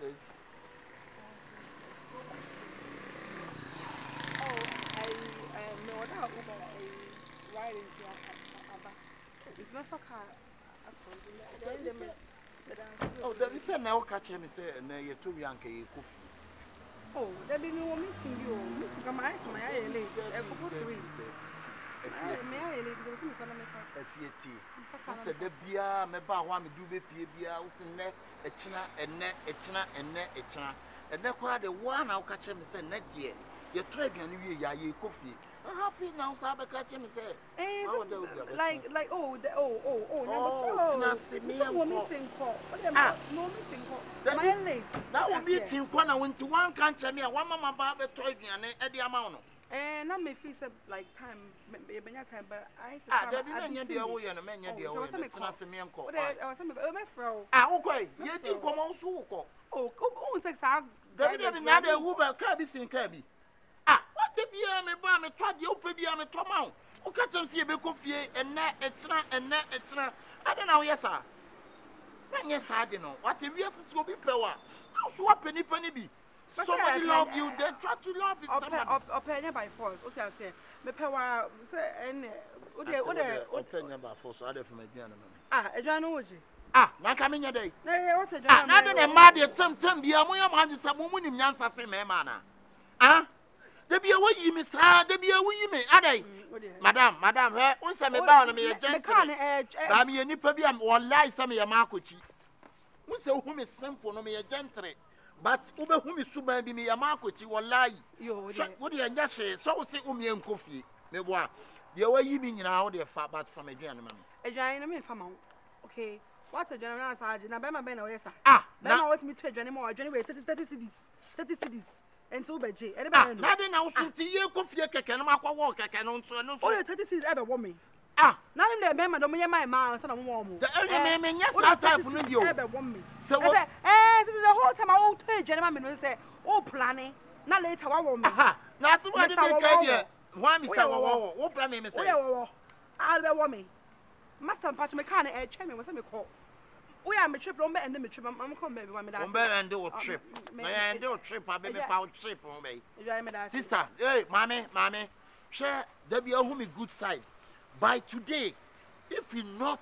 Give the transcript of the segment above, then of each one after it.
this? Oh, I know that riding to it's not for car. Oh, there is a now catch him say, and you're too young, coffee. Oh, there be no meeting you. Meeting come my eye late. I could read. May I leave the economic? I said, the beer, my bar, one do be beer, a china, and net, a china, and net, a china. And that's why the one I'll catch him say, net year. You're trying to get your coffee. I'm happy now, so I catch him and say, like, oh, not see me. No meeting call. No meeting call. My late. That will be till when I went to one country, me, one mama barber toy me and Eddie Amano. And I may feel like time, maybe time, but I said, I didn't know you and a man, you're the me and call. Okay, you didn't come also. Oh, sex out. There is another Uber Kirby St. Kirby. Ah, what the beer me buy me try the open beer me tomorrow. O catch them see a big coffee and net extra and net extra. I don't know, yes, sir. Yes, I don't know. What if yes, it will be power? How swap penny be? Somebody love you, they try to love it. Or penny by force. What I say, me power and open by force. I don't from my piano. Ah, a Janoji. Ah, now coming your day. Ah, not in a mad at some time, be a woman is a woman in Yansa, same manner. Ah? There be a way you miss her, there be a way you may, Ade. Madame, once I'm about me a gentleman, I mean, a nippiam or lie some of your marcochi. Once a woman is simple, no me a gentry, but over whom is super be me a marcochi or lie. You would you just say, so say me and coffee. Me bois. The way you mean now, dear fat but from a gentleman. A giant from okay. What's a general sergeant? I bet my banner, yes, sir. Ah, now what's me to a general, generate 30 cities. And so, Betty, and nothing else to you, coffee, can walk, I can also know. Oh, 30 cities ever woman. Ah, none of them, Mamma, don't mean my mouth, and I'm warm. The early man, yes, I type with you ever woman. So, this is the whole time I won't pay gentlemen will say, oh, planning, not later, I won't. Aha, that's what I did. Why, Mr. What plan me, Mr. I'll be woman. Master Patch Mechanic, a chairman was a call. We are a trip, and the trip. I'm coming, baby. I'm and do a trip. I do a trip. I baby found trip for me. Sister, hey, mommy, share there be a homey good side. By today, if you not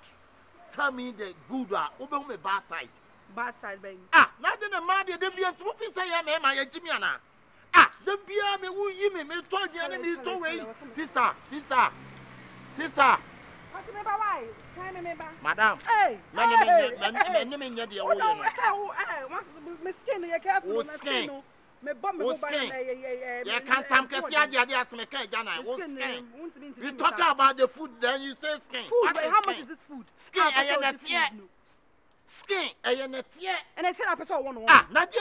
tell me the good over my bad side, baby. Ah, nothing a man, there be a two piece I am, my Jimiana. Ah, the beer me who you me told you enemy to way. Sister. Madam, hey, many the old skin, you careful, skin. You can't come to you talk about the food, then you say skin. How much is this food? Skin, and I said, I saw one. Ah, not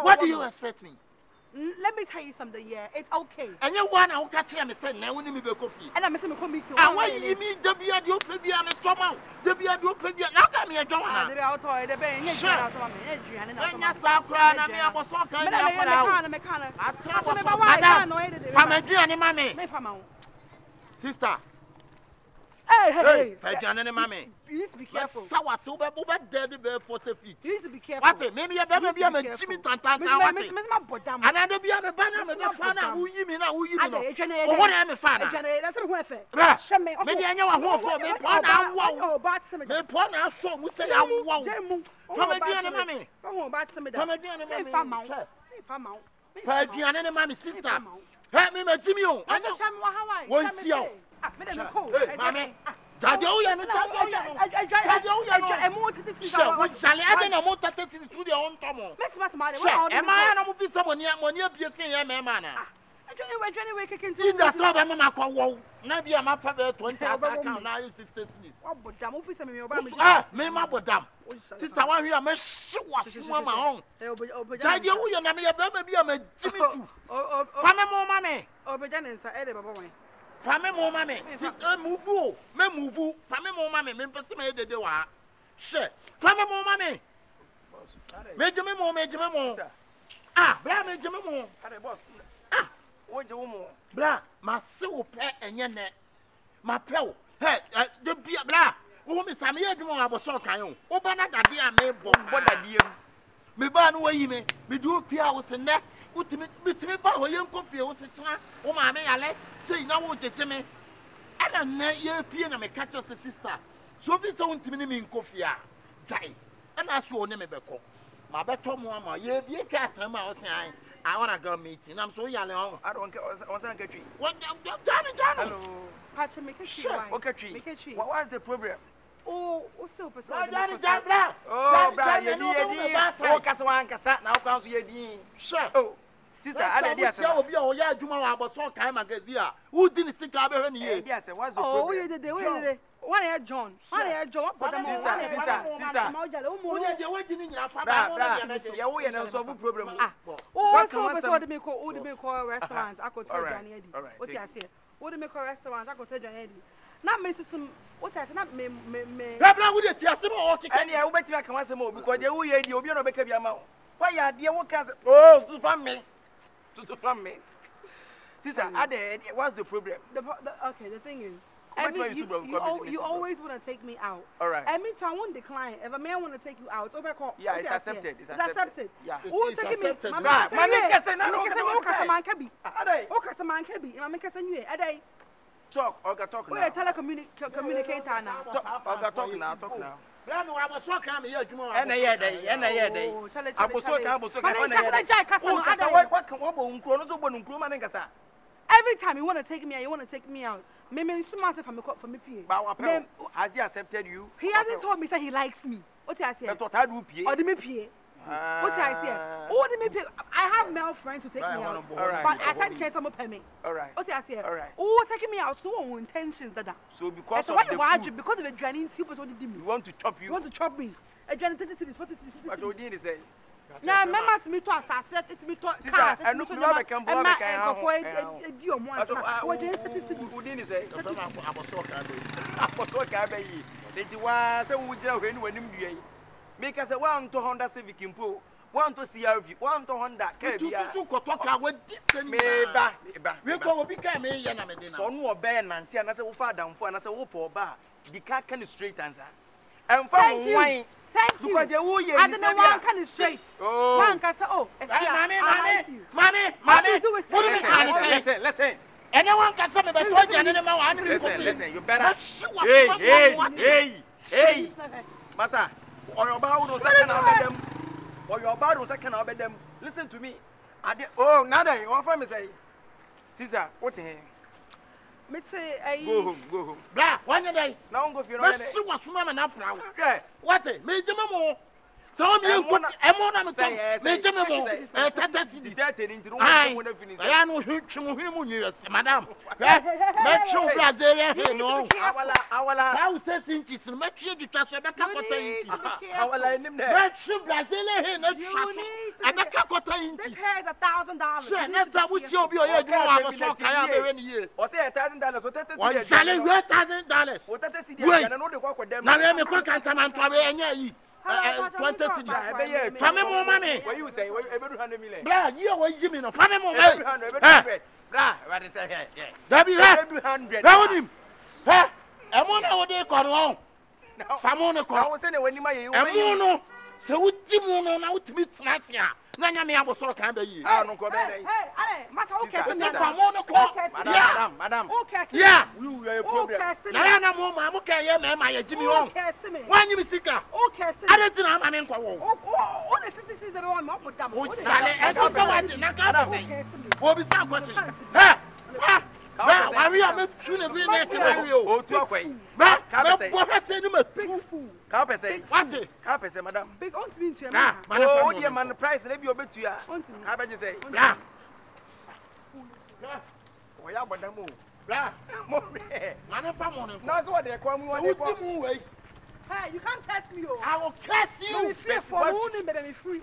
what do you expect me? Let me tell you something, yeah, it's okay. And you want to catch him and say, now we need coffee. And I'm missing a committee. And why you mean the beer do pay and stomach? The beer do pay. Now come here, John. The outside, the bay, yes, and I'm crying. I was so kind of sister. Hey, Fajana, mammy. You be careful. Sour silver over dead 40 feet. You be careful. What? Maybe a baby, I'm a Jimmy Tantan. And I'll be a banner who you mean, who you know. What am I, father? That's what I say. Maybe I know a home for me. They point out so we say, I won't. Come again, mammy. Come again, mammy. Fajana, mammy, sister. Help me, my Jimmy. I just am Hawaii. Won't see you. Mammy, Daddy, I'm to the own Tomo. Am I not moving someone here when you're saying, Mamma? Anyway, can see that's all I'm not called. Maybe I'm up at 20,000 account now, 50 cities. But damn, office, me, my madam. Sister, one here, I'm sure my own. Daddy, you and me, baby, I'm a Jimmy too. Family, more money. Over Dennis, I Family, more mammy. Move, family, more mammy. Memphis made the door. Shit, family, more mammy. Major more. Ah, blah, major more. Ah, what's your more? Blah, my soul pet and your neck. My pill. Hey, the beer, blah. wo me sam ye dwuma aboso kan o wo ba na dade a me bo dade am me ba no wayi me du pia wo se ne utimi ba ho ye nkofie wo se tena wo ma me yale sei na wo tete me ana na ye pie na me catch your sister so bi so untimi ni me nkofie a jai ana so ne me beko ma beto mo ama ye bie ka atena ma wo se an I want to go meeting. I'm so young. I don't care. What's that tree? What? Johnny. Hello. Patch, make a tree. Okay, tree. Make a tree. What's the problem? Oh, what's up? Johnny. Oh, Brian, you oh, Cassawan, Cassat, now comes your dean. Sure. Oh, sister, I did so be all yeah, Juma about so kind of magazine. Who didn't think I've ever here? Yes, what's the problem? Oh, you did the one air John. One air John. Put them on sister. Oh, so what me call restaurants. I could tell Johnny. What you say? What do me call restaurants? I could tell Johnny. Not me to some. What I said, not me. Would it tell some okay? And I will bet you I can answer more because they will hear you. You're not making your mouth. Why are dear what can oh, to from me. To from me. Sister, what's the problem? Okay, the thing is. You always want to take me out. All right. I mean, I won't decline. If a man want to take you out, over call. Yeah, it's accepted. It's accepted. Yeah. Who's taking me? Man, talk. Talk now. We're a telecommunicator now. Talk now. I was so calm here, tomorrow. And I was so calm. Every time you want to take me out, you want to take me out. Maybe smart for me. Has he accepted you? He hasn't told me that he likes me. What I say? That's what I do. Or the me pay. What I say? Oh, the me pay. I have male friends to take me out. But I said, chase some pay me. All right. What I say? All right. Oh, taking me out. So intentions that. So because of the food, because of the draining, people so did me. You want to chop you? You want to chop me? A draining 30 cities, 40 cities. What you did is say. Now, remember to me to assess it to me to cars. And no, I can buy a car for a deal one. What do you say? I was so happy. Did you want to when you make us a 100 Civic Impo? Want to see our view, 100 we go become a young man. So, no bear Nancy and I said, father down for and I said, oh, bar. The car can straight answer. And for wine. Thank you. I don't know one kind of straight. Oh. One can say, oh, money. Listen. Anyone can say that told you and listen, you better. Hey. Massa, or your bow second of them. Or your bow second of them. Listen to me. Oh, nada, you offer me say. Sister, what the hell? Go home. Blah, 1 day. Now go for your see what's from enough now. What it? Major Mamo. So I'm going to say, Major Mamo, I know him, madam. Metro Brazil, no. Our says inches, Metro to touch a Bacakota inches. Our name there. Metro Brazil, and a Cacota inches. This hair is $1,000. Next time we show you a drop, I have a year. Or say $1,000. What shall $1,000? What does he do? Now, let me cook and come and travel and 20 cities. Family more money. What you say? Blah, you were Jimmy. Family more money. Blah, what is that? Debbie, 100. Down him. I'm on our day called home. Famona call. I was saying when you may. I'm no. So, what Timono now to meet Nasia? Nanya me abo so kan be yi. Hey, master okay. Madam. Okay. Yeah. You are a problem. Na na mo ma mo kan ye me ma ye jimi won. Wan yi sika. Okay. Adeti na ma me nkwa wo. Oh, the 56 the one mo put down. O sale e so so waji na ka say. Wo bi sa question. Ba, wari am tu na bi na ke wari o. O tu akwai. Ba, ka say. Bo ha say ni ma tu. Ka say. What? Ka say madam. Big on to you. Oh, dear man, the price na bi obetu ya. Ka be say. Yeah. O ya bodam o. Bra. Mo. Man fa mo no. Na so dey kwa mu wa dey kwa. Hey, you can't test me, oh. I will catch you. Me free for owning, baby, me free.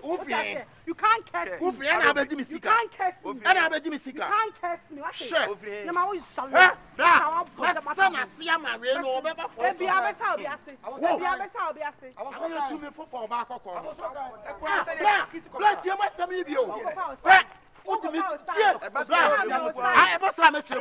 You can't catch me. You can't catch me. You can't catch me. What? Sure. You ma always shall. Bra. My son I see am we no be for. Ebi abesa obi ase. Ebi abesa obi ase. I was to me for back ko. Bra, you must me bi o. What do you mean? I ever saw Mr.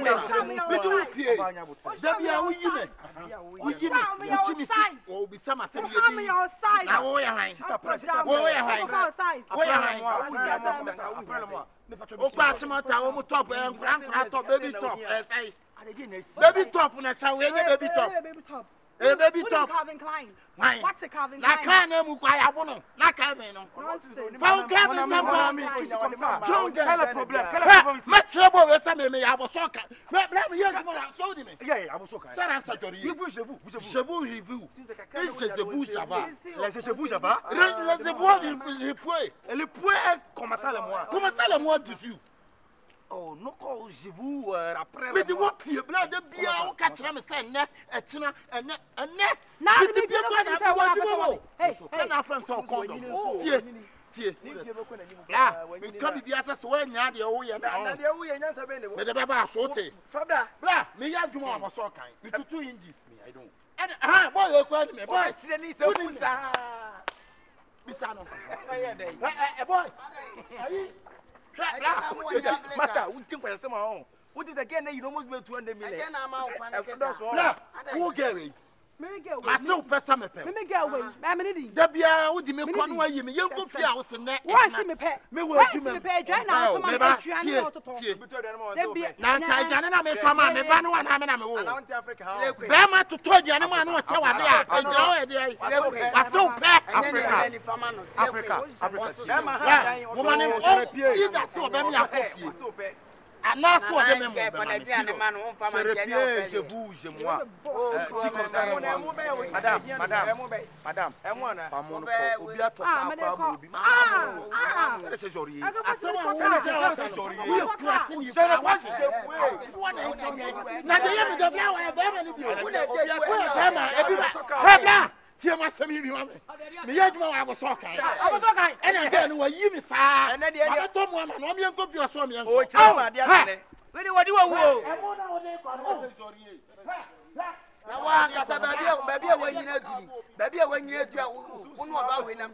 Baby top. What's a Calvin Klein? La canne mukwaya bono. La canne no. Fa Calvin some John, quel problème? Ma trouble we say me ya bosoka. Blame here so di me. Yeah, I was okay. Sara satori. Je vous. C'est de vous ça va. Laissez vous ça va. Laissez voir le poids. Et le poids comment ça le mois? Comment ça le mois de vous? Oh, non, je vous après. Mais tu vois, puis, là, de bien, on catch la scène, et tu n'as un nez. Là, tu bien, on a fait son compte. Tiens. Là, mais comme il dit à ça, soit il y a des hauts, il y a des hauts, il y a des hauts, mais de pas sauter. Fabla, là, mais il y a du monde à son kind. Mais tout indice, I don't. Ah, boy, you're going to me, boy, it's the least of Bissano. Boy, Master, we think for some own. What is again? You almost made 200 million. Again, I'm out. Who gave it? Myself, person, let me go away. I'm an idiot. Debia, would you make one way? You go for hours and that. Why, me pet? Me, what you may pay? Now, now, I may come on, Bano and I'm in Africa. Bama to tell you, I'm not tell I so pet Africa. Woman, you got so baby. And now, so I je bouge, moi. Si comme ça, madame, Tia ma sami bi ma me ya djuma wa so kan ene again wa yi mi sa ma to mo ma no mi enko bi so mi enko o cha ma dia tele we de wodi wo e mo na wo de ko joriye na wa ka ta ba bia wa nyina duni ba bia wa nyina du unu oba we na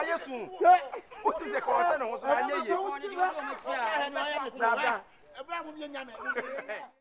yesu o ti se ko se no so anye ye o ni di wo ma chia e ba mu bi nya me